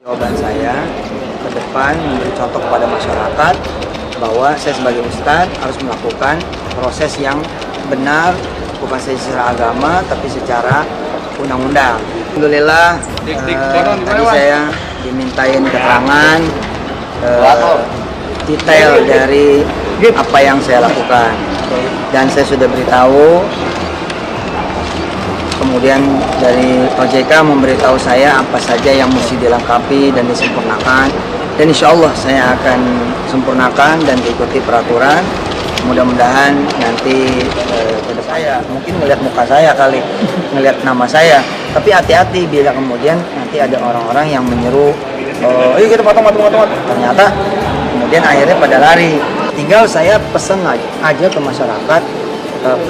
Jawaban saya ke depan memberi contoh kepada masyarakat bahwa saya sebagai ustadz harus melakukan proses yang benar, bukan secara agama tapi secara undang-undang. Alhamdulillah tadi saya dimintain keterangan detail dari apa yang saya lakukan dan saya sudah beritahu. Kemudian dari OJK memberitahu saya apa saja yang mesti dilengkapi dan disempurnakan, dan insya Allah saya akan sempurnakan dan diikuti peraturan. Mudah-mudahan nanti saya mungkin melihat muka saya kali, melihat nama saya, tapi hati-hati bila kemudian nanti ada orang-orang yang menyeru, ayo kita potong, ternyata kemudian akhirnya pada lari. Tinggal saya pesan aja ke masyarakat,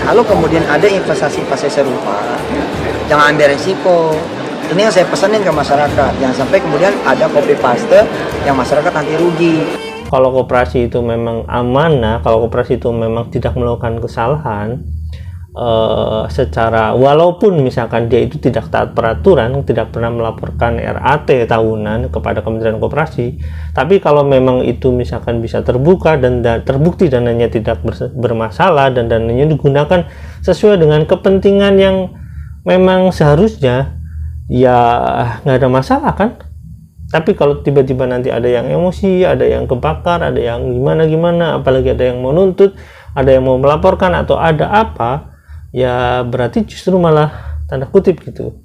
kalau kemudian ada investasi serupa, jangan ambil resiko. Ini yang saya pesanin ke masyarakat, jangan sampai kemudian ada copy paste yang masyarakat nanti rugi. Kalau koperasi itu memang amanah, kalau koperasi itu memang tidak melakukan kesalahan, secara walaupun misalkan dia itu tidak taat peraturan, tidak pernah melaporkan RAT tahunan kepada Kementerian Koperasi, tapi kalau memang itu misalkan bisa terbuka dan terbukti dananya tidak bermasalah dan dananya digunakan sesuai dengan kepentingan yang memang seharusnya, ya nggak ada masalah kan. Tapi kalau tiba-tiba nanti ada yang emosi, ada yang kebakar, ada yang gimana, apalagi ada yang mau nuntut, ada yang mau melaporkan atau ada apa, ya berarti justru malah tanda kutip gitu.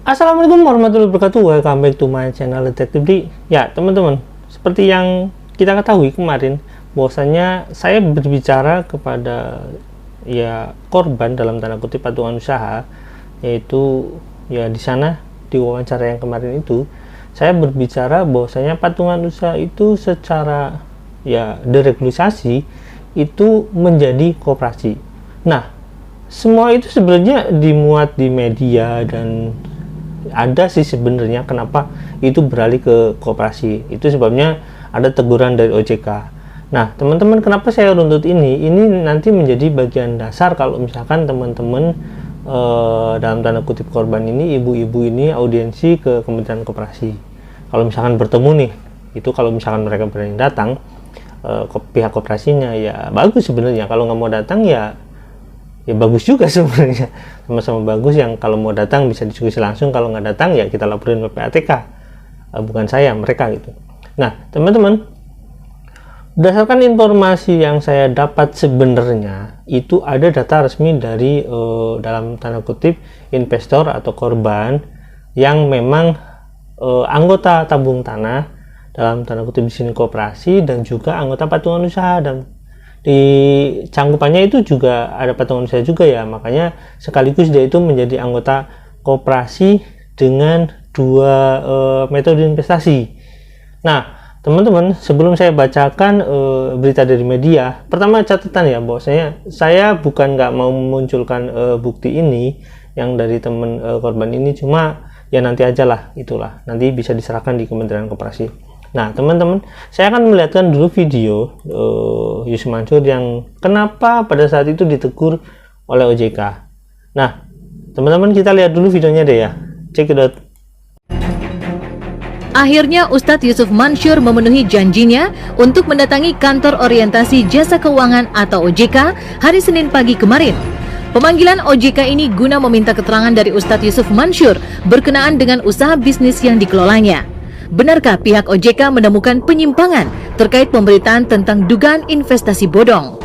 Assalamualaikum warahmatullahi wabarakatuh. Welcome back to my channel Detektif D. Ya teman-teman, seperti yang kita ketahui kemarin, bahwasanya saya berbicara kepada ya korban dalam tanda kutip patungan usaha, yaitu ya di sana di wawancara yang kemarin itu saya berbicara bahwasanya patungan usaha itu secara ya deregulasi itu menjadi koperasi. Nah, semua itu sebenarnya dimuat di media dan ada sih sebenarnya kenapa itu beralih ke koperasi. Itu sebabnya ada teguran dari OJK. Nah, teman-teman, kenapa saya runtut ini? Ini nanti menjadi bagian dasar kalau misalkan teman-teman dalam tanda kutip korban ini, ibu-ibu ini audiensi ke Kementerian Koperasi. Kalau misalkan bertemu nih, itu kalau misalkan mereka berani datang ke pihak koperasinya, ya bagus sebenarnya. Kalau nggak mau datang ya bagus juga sebenarnya, sama-sama bagus. Yang kalau mau datang bisa diskusi langsung, kalau nggak datang ya kita laporin PPATK, bukan saya, mereka gitu. Nah, teman-teman, berdasarkan informasi yang saya dapat sebenarnya itu ada data resmi dari dalam tanda kutip investor atau korban yang memang anggota tabung tanah dalam tanda kutip di sini koperasi dan juga anggota patungan usaha, dan di cangkupannya itu juga ada patungan usaha juga ya, makanya sekaligus dia itu menjadi anggota koperasi dengan dua metode investasi. Nah teman-teman, sebelum saya bacakan berita dari media, pertama catatan ya, bahwasanya saya bukan nggak mau memunculkan bukti ini yang dari teman korban ini, cuma ya nanti aja lah, itulah nanti bisa diserahkan di Kementerian Koperasi. Nah teman-teman, saya akan melihatkan dulu video Yusuf Mansur yang kenapa pada saat itu ditegur oleh OJK. Nah teman-teman, kita lihat dulu videonya deh ya, check it out. Akhirnya Ustadz Yusuf Mansur memenuhi janjinya untuk mendatangi kantor orientasi jasa keuangan atau OJK hari Senin pagi kemarin. Pemanggilan OJK ini guna meminta keterangan dari Ustadz Yusuf Mansur berkenaan dengan usaha bisnis yang dikelolanya. Benarkah pihak OJK menemukan penyimpangan terkait pemberitaan tentang dugaan investasi bodong?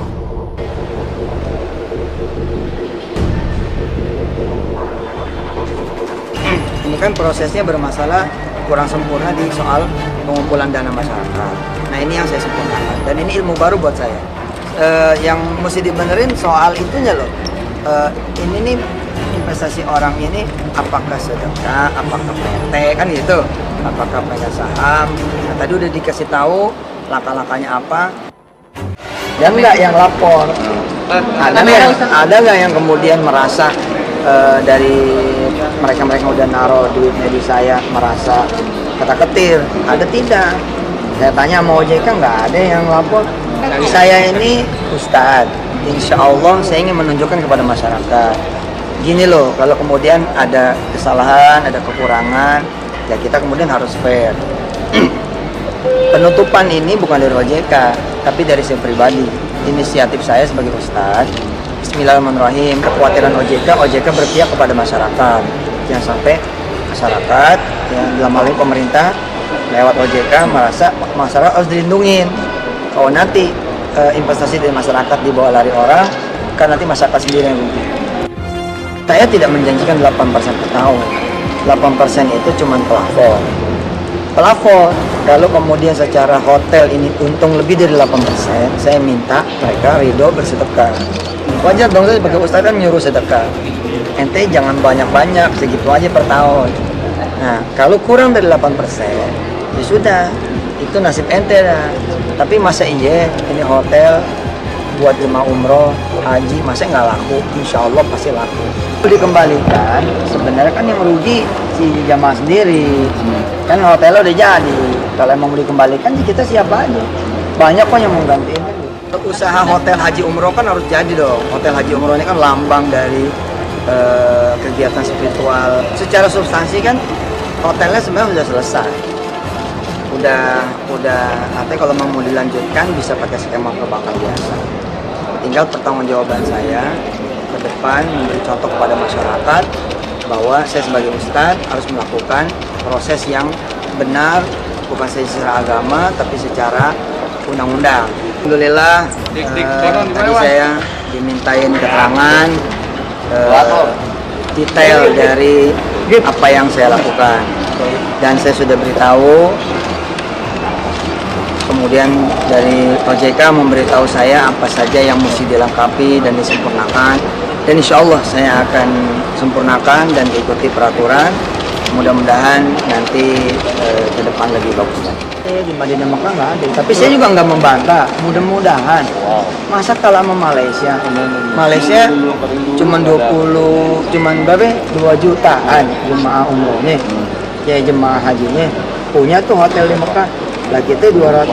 Ini kan prosesnya bermasalah, kurang sempurna di soal pengumpulan dana masyarakat. Nah ini yang saya sempurnakan dan ini ilmu baru buat saya. Yang mesti dibenerin soal itunya loh. Ini nih investasi orang ini apakah sedekah, apakah PT kan gitu, apakah pegang saham. Nah, tadi udah dikasih tahu langkah-langkahnya apa. Dan nggak yang lapor. Ada nggak yang kemudian merasa dari mereka udah naruh duitnya di saya merasa kata-ketir? Ada tidak? Saya tanya sama OJK, nggak ada yang lapor. Saya ini ustadz, insya Allah saya ingin menunjukkan kepada masyarakat, gini loh, kalau kemudian ada kesalahan, ada kekurangan, ya kita kemudian harus fair. Penutupan ini bukan dari OJK, tapi dari saya pribadi. Inisiatif saya sebagai Ustadz. Bismillahirrahmanirrahim. Kekhawatiran OJK berpihak kepada masyarakat. Jangan sampai masyarakat, yang dalam hal ini pemerintah, lewat OJK merasa masyarakat harus dilindungin. Kalau nanti investasi dari masyarakat dibawa lari orang, kan nanti masyarakat sendiri yang rugi. Saya tidak menjanjikan 8% per tahun. 8% itu cuma plafon. Kalau kemudian secara hotel ini untung lebih dari 8%, saya minta mereka ridho bersedekah. Wajar dong, saya sebagai ustadz kan menyuruh sedekah. Ente jangan banyak-banyak, segitu aja per tahun. Nah, kalau kurang dari 8%, ya sudah, itu nasib ente dah. Tapi masa iya ini hotel buat jemaah umroh, haji, masa nggak laku? Insya Allah pasti laku. Dikembalikan, sebenarnya kan yang rugi si jamaah sendiri. Kan hotelnya udah jadi. Kalau emang mau dikembalikan, kita siapa aja. Banyak kok yang mau gantiin. Usaha hotel haji umroh kan harus jadi dong. Hotel haji umroh ini kan lambang dari kegiatan spiritual. Secara substansi kan hotelnya sebenarnya sudah selesai. Udah artinya kalau mau dilanjutkan bisa pakai skema perbankan biasa. Tinggal pertanggungjawaban saya ke depan memberi contoh kepada masyarakat bahwa saya sebagai ustadz harus melakukan proses yang benar, bukan secara agama tapi secara undang-undang. Alhamdulillah tadi saya dimintain keterangan detail dari apa yang saya lakukan dan saya sudah beritahu. Kemudian dari OJK memberitahu saya apa saja yang mesti dilengkapi dan disempurnakan, dan insya Allah saya akan sempurnakan dan ikuti peraturan. Mudah-mudahan nanti ke depan lebih bagus lagi. Di Madinah Mekah nggak ada, tapi saya juga nggak membantah. Mudah-mudahan. Masa kalau sama Malaysia cuma 2 jutaan jemaah umrohnya, ya jemaah hajinya punya tuh hotel di Mekah. Lagi itu 200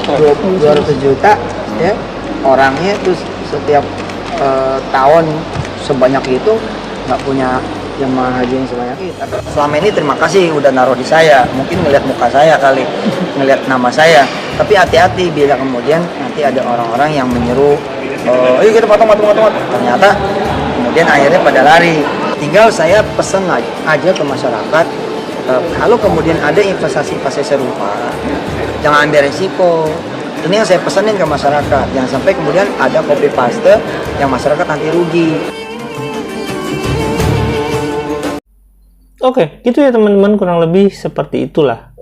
juta ya orangnya, terus setiap tahun sebanyak itu nggak punya jemaah haji yang sebanyak itu. Selama ini terima kasih udah naruh di saya, mungkin ngelihat muka saya kali, ngelihat nama saya. Tapi hati-hati bila kemudian nanti ada orang-orang yang menyeru, ayo kita potong. Ternyata kemudian akhirnya pada lari. Tinggal saya pesan aja ke masyarakat, kalau kemudian ada investasi serupa, jangan ambil resiko. Ini yang saya pesanin ke masyarakat, jangan sampai kemudian ada copy paste yang masyarakat nanti rugi. Oke, gitu ya teman-teman, kurang lebih seperti itulah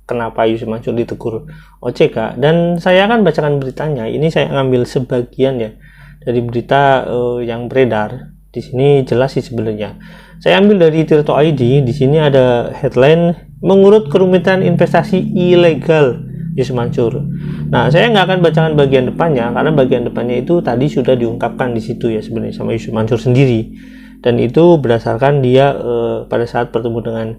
kenapa Yusuf Mansur ditegur OJK. Dan saya akan bacakan beritanya. Ini saya ngambil sebagian ya dari berita yang beredar. Di sini jelas sih sebenarnya. Saya ambil dari Tirto ID. Di sini ada headline mengurut kerumitan investasi ilegal Yusuf Mansur. Nah, saya nggak akan bacakan bagian depannya karena bagian depannya itu tadi sudah diungkapkan di situ ya sebenarnya sama Yusuf Mansur sendiri. Dan itu berdasarkan dia pada saat bertemu dengan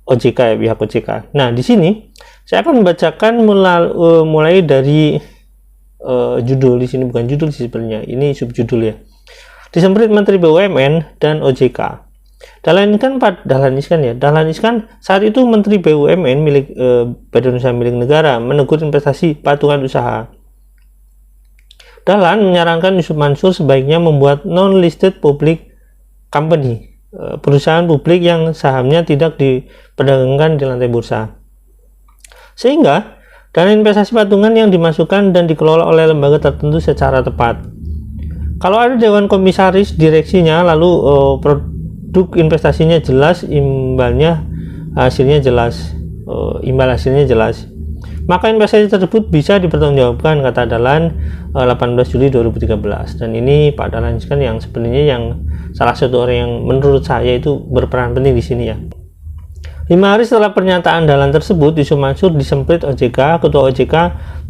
OJK ya, pihak OJK. Nah, di sini saya akan membacakan mulai dari judul. Di sini bukan judul sih sebenarnya, ini subjudul ya. Disemprit Menteri BUMN dan OJK. Dahlan Iskan saat itu Menteri BUMN milik Badan Usaha Milik Negara menegur investasi patungan usaha. Dahlan menyarankan Yusuf Mansur sebaiknya membuat non-listed public company, perusahaan publik yang sahamnya tidak diperdagangkan di lantai bursa. Sehingga dana investasi patungan yang dimasukkan dan dikelola oleh lembaga tertentu secara tepat. Kalau ada dewan komisaris direksinya, lalu produk investasinya jelas, imbal hasilnya jelas, maka investasi tersebut bisa dipertanggungjawabkan, kata Dahlan 18 Juli 2013. Dan ini Pak Dahlan kan yang sebenarnya yang salah satu orang yang menurut saya itu berperan penting di sini ya. 5 hari setelah pernyataan Dahlan tersebut, Yusuf Mansur disemprit OJK. Ketua OJK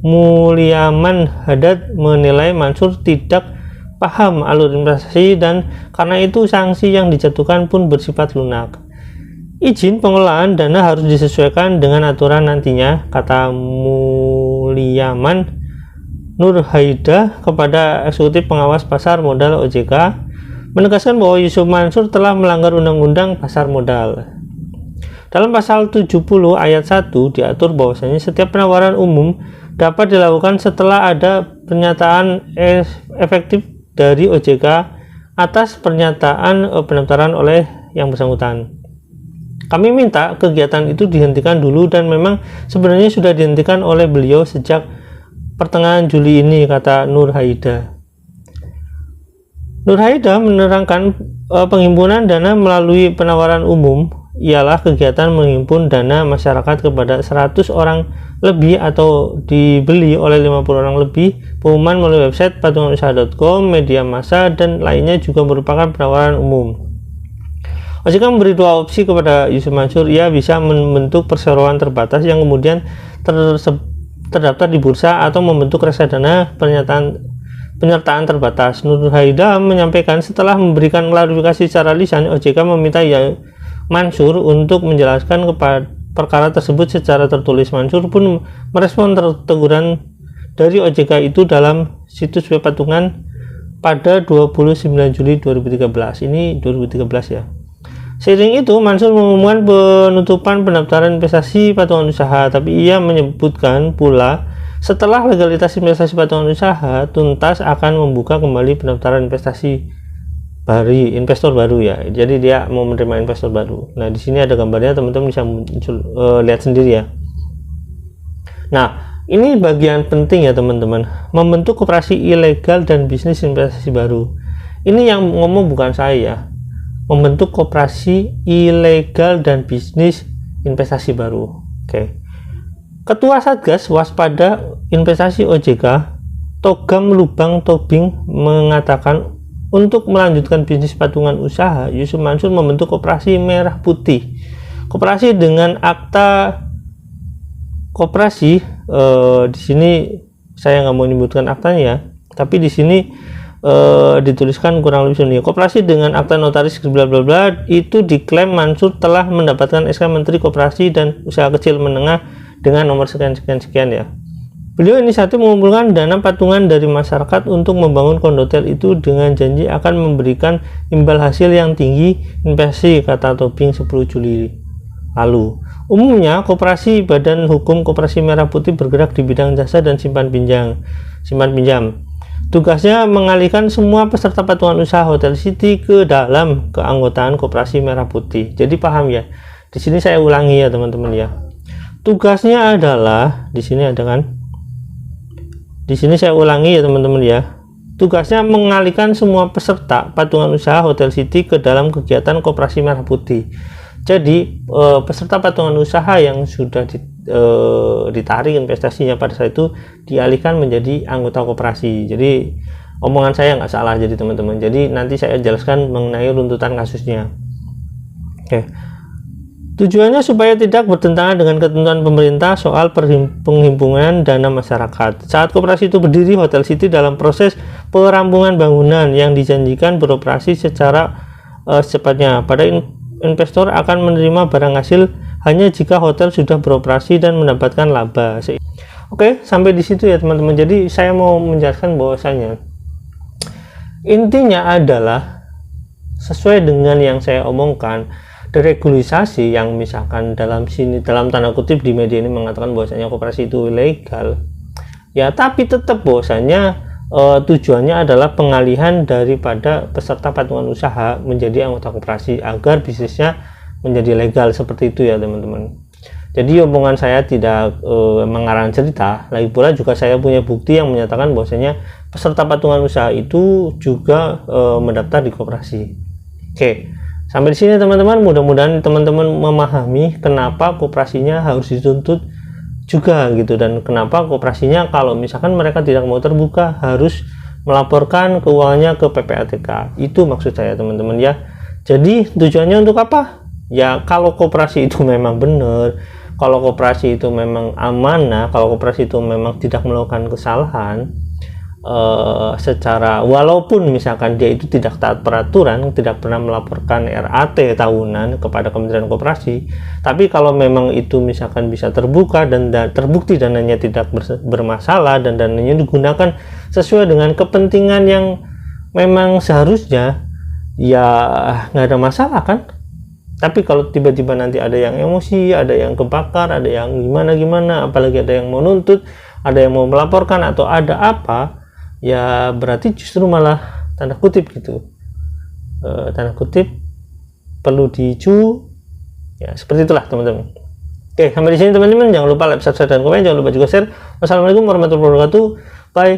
Mulyaman Hadad menilai Mansur tidak paham alur investasi dan karena itu sanksi yang dijatuhkan pun bersifat lunak. Izin pengelolaan dana harus disesuaikan dengan aturan nantinya, kata Mulyaman. Nur Haida kepada Eksekutif Pengawas Pasar Modal OJK menegaskan bahwa Yusuf Mansur telah melanggar Undang-Undang Pasar Modal. Dalam pasal 70 ayat 1 diatur bahwasanya setiap penawaran umum dapat dilakukan setelah ada pernyataan efektif dari OJK atas pernyataan pendaftaran oleh yang bersangkutan. Kami minta kegiatan itu dihentikan dulu dan memang sebenarnya sudah dihentikan oleh beliau sejak pertengahan Juli ini, kata Nur Haida. Nur Haida menerangkan penghimpunan dana melalui penawaran umum ialah kegiatan menghimpun dana masyarakat kepada 100 orang lebih atau dibeli oleh 50 orang lebih. Pengumuman melalui website patunganusaha.com, media massa, dan lainnya juga merupakan penawaran umum. OJK memberi dua opsi kepada Yusuf Mansur. Ia bisa membentuk perseroan terbatas yang kemudian terdaftar di bursa atau membentuk reksadana penyertaan terbatas. Nur Haida menyampaikan setelah memberikan klarifikasi secara lisan, OJK meminta Mansur untuk menjelaskan kepada perkara tersebut secara tertulis. Mansur pun merespon teguran dari OJK itu dalam situs web patungan pada 29 Juli 2013. Ini 2013 ya. Seiring itu, Mansur mengumumkan penutupan pendaftaran investasi patungan usaha, tapi ia menyebutkan pula setelah legalitas investasi patungan usaha tuntas akan membuka kembali pendaftaran investor baru ya. Jadi dia mau menerima investor baru. Nah, di sini ada gambarnya, teman-teman bisa lihat sendiri ya. Nah, ini bagian penting ya teman-teman, membentuk koperasi ilegal dan bisnis investasi baru. Ini yang ngomong bukan saya. Membentuk koperasi ilegal dan bisnis investasi baru. Oke. Ketua Satgas Waspada Investasi OJK, Togam Lubang Tobing, mengatakan untuk melanjutkan bisnis patungan usaha, Yusuf Mansur membentuk koperasi merah putih. Koperasi dengan akta koperasi, di sini saya nggak mau menyebutkan aktanya ya, tapi di sini dituliskan kurang lebih seperti ini. Koperasi dengan akta notaris bla bla bla itu diklaim Mansur telah mendapatkan SK Menteri Koperasi dan Usaha Kecil Menengah dengan nomor sekian ya. Beliau inisiatif mengumpulkan dana patungan dari masyarakat untuk membangun kondotel itu dengan janji akan memberikan imbal hasil yang tinggi investasi, kata Tobing 10 Juli lalu. Umumnya koperasi Badan Hukum Koperasi Merah Putih bergerak di bidang jasa dan simpan pinjam. Tugasnya mengalihkan semua peserta patungan usaha Hotel City ke dalam keanggotaan Koperasi Merah Putih. Jadi paham ya. Di sini saya ulangi ya teman-teman ya. Tugasnya adalah di sini ada kan? Di sini saya ulangi ya teman-teman ya. Tugasnya mengalihkan semua peserta patungan usaha Hotel City ke dalam kegiatan Koperasi Merah Putih. Jadi peserta patungan usaha yang sudah ditarik investasinya pada saat itu dialihkan menjadi anggota koperasi. Jadi omongan saya nggak salah jadi teman-teman. Jadi nanti saya jelaskan mengenai runtutan kasusnya. Oke. Tujuannya supaya tidak bertentangan dengan ketentuan pemerintah soal penghimpunan dana masyarakat. Saat koperasi itu berdiri, Hotel City dalam proses perampungan bangunan yang dijanjikan beroperasi secara secepatnya. Pada investor akan menerima barang hasil hanya jika hotel sudah beroperasi dan mendapatkan laba. Oke, sampai di situ ya teman-teman. Jadi saya mau menjelaskan bahwasanya intinya adalah sesuai dengan yang saya omongkan, deregulasi yang misalkan dalam tanda kutip di media ini mengatakan bahwasanya koperasi itu ilegal. Ya, tapi tetap bahwasanya tujuannya adalah pengalihan daripada peserta patungan usaha menjadi anggota koperasi agar bisnisnya menjadi legal, seperti itu ya teman-teman. Jadi omongan saya tidak mengarang cerita. Lagi pula juga saya punya bukti yang menyatakan bahwasanya peserta patungan usaha itu juga mendaftar di koperasi. Oke, sampai di sini teman-teman. Mudah-mudahan teman-teman memahami kenapa koperasinya harus dituntut juga gitu, dan kenapa koperasinya kalau misalkan mereka tidak mau terbuka harus melaporkan keuangannya ke PPATK. Itu maksud saya teman-teman ya. Jadi tujuannya untuk apa? Ya kalau koperasi itu memang benar, kalau koperasi itu memang amanah, kalau koperasi itu memang tidak melakukan kesalahan, secara, walaupun misalkan dia itu tidak taat peraturan, tidak pernah melaporkan RAT tahunan kepada Kementerian Koperasi, tapi kalau memang itu misalkan bisa terbuka dan terbukti dananya tidak bermasalah dan dananya digunakan sesuai dengan kepentingan yang memang seharusnya, ya nggak ada masalah kan. Tapi kalau tiba-tiba nanti ada yang emosi, ada yang kebakar, ada yang gimana-gimana, apalagi ada yang mau nuntut, ada yang mau melaporkan atau ada apa, ya berarti justru malah tanda kutip gitu, tanda kutip perlu dicu, ya seperti itulah teman-teman. Oke, sampai di sini teman-teman, jangan lupa like, subscribe, dan komen, jangan lupa juga share. Wassalamualaikum warahmatullahi wabarakatuh, bye.